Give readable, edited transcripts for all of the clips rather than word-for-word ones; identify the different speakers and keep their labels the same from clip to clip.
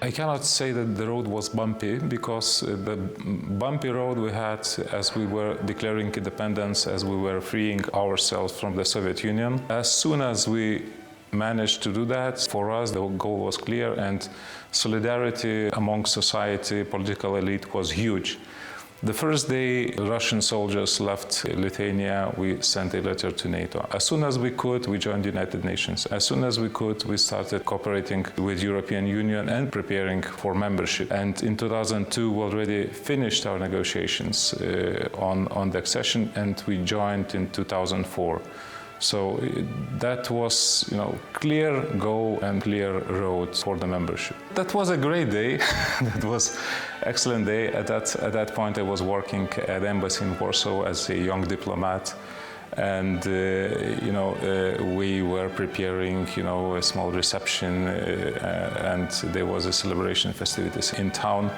Speaker 1: I cannot say that the road was bumpy, because the bumpy road we had as we were declaring independence, as we were freeing ourselves from the Soviet Union. As soon as we managed to do that, for us the goal was clear, and solidarity among society, political elite was huge. The first day Russian soldiers left Lithuania, we sent a letter to NATO. As soon as we could, we joined the United Nations. As soon as we could, we started cooperating with European Union and preparing for membership. And in 2002, we already finished our negotiations on the accession, and we joined in 2004. So that was, clear goal and clear road for the membership. That was a great day. That was excellent day. At that point, I was working at the embassy in Warsaw as a young diplomat, and we were preparing, a small reception, and there was a celebration festivities in town,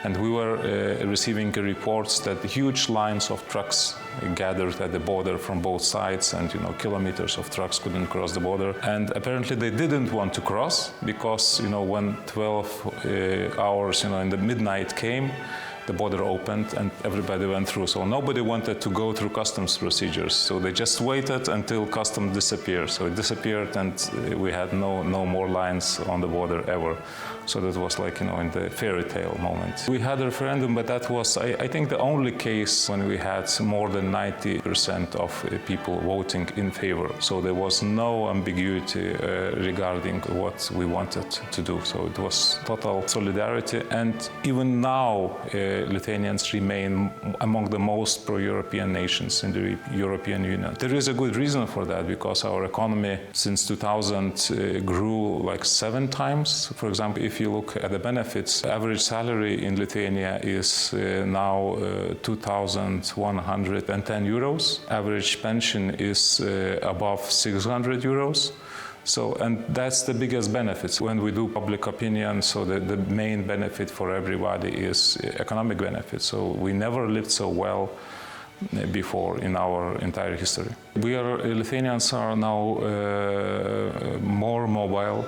Speaker 1: and we were receiving reports that huge lines of trucks gathered at the border from both sides, and kilometers of trucks couldn't cross the border, and apparently they didn't want to cross because when 12 hours in the midnight came, the border opened and everybody went through. So nobody wanted to go through customs procedures. So they just waited until customs disappeared. So it disappeared, and we had no more lines on the border ever. So that was like, in the fairy tale moment. We had a referendum, but that was, I think, the only case when we had more than 90% of people voting in favor. So there was no ambiguity regarding what we wanted to do. So it was total solidarity. And even now, Lithuanians remain among the most pro-European nations in the European Union. There is a good reason for that, because our economy since 2000 grew like 7 times. For example, if you look at the benefits, average salary in Lithuania is now 2,110 euros. Average pension is above 600 euros. So, and that's the biggest benefits. When we do public opinion, so the main benefit for everybody is economic benefit. So we never lived so well before in our entire history. Lithuanians are now more mobile.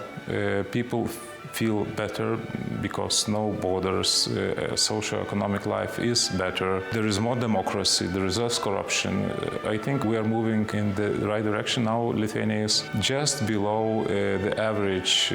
Speaker 1: People feel better because no borders, socio-economic life is better. There is more democracy, there is less corruption. I think we are moving in the right direction now. Lithuania is just below the average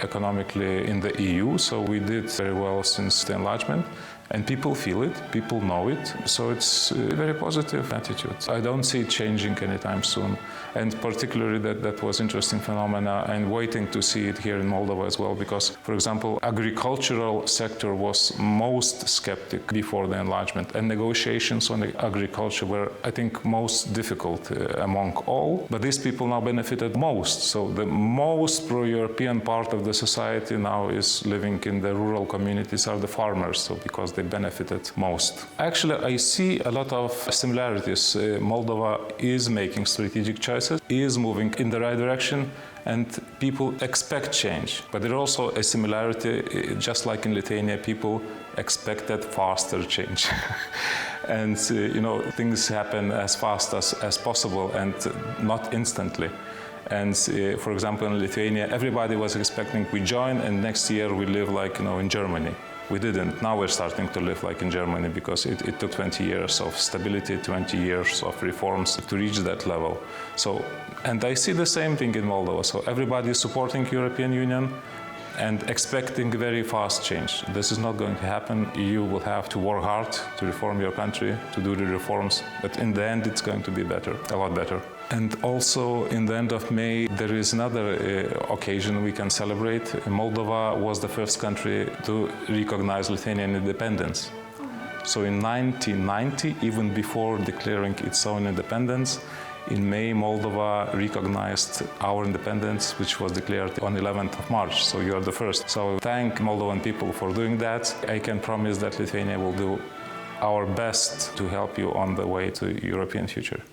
Speaker 1: economically in the EU, so we did very well since the enlargement. And people feel it, people know it, so it's a very positive attitude. I don't see it changing anytime soon, and particularly that was interesting phenomena, and waiting to see it here in Moldova as well, because, for example, agricultural sector was most skeptic before the enlargement, and negotiations on the agriculture were, I think, most difficult among all, but these people now benefited most. So the most pro-European part of the society now is living in the rural communities are the farmers, so because they benefited most. Actually, I see a lot of similarities. Moldova is making strategic choices, is moving in the right direction, and people expect change. But there's also a similarity, just like in Lithuania, people expected faster change. And things happen as fast as possible and not instantly. And for example, in Lithuania, everybody was expecting we join and next year we live like in Germany. We didn't. Now we're starting to live like in Germany because it took 20 years of stability, 20 years of reforms to reach that level. So, and I see the same thing in Moldova. So everybody is supporting European Union and expecting very fast change. This is not going to happen. You will have to work hard to reform your country, to do the reforms, but in the end it's going to be better, a lot better. And also in the end of May, there is another occasion we can celebrate. Moldova was the first country to recognize Lithuanian independence. So in 1990, even before declaring its own independence, in May, Moldova recognized our independence, which was declared on 11th of March. So you are the first. So thank Moldovan people for doing that. I can promise that Lithuania will do our best to help you on the way to European future.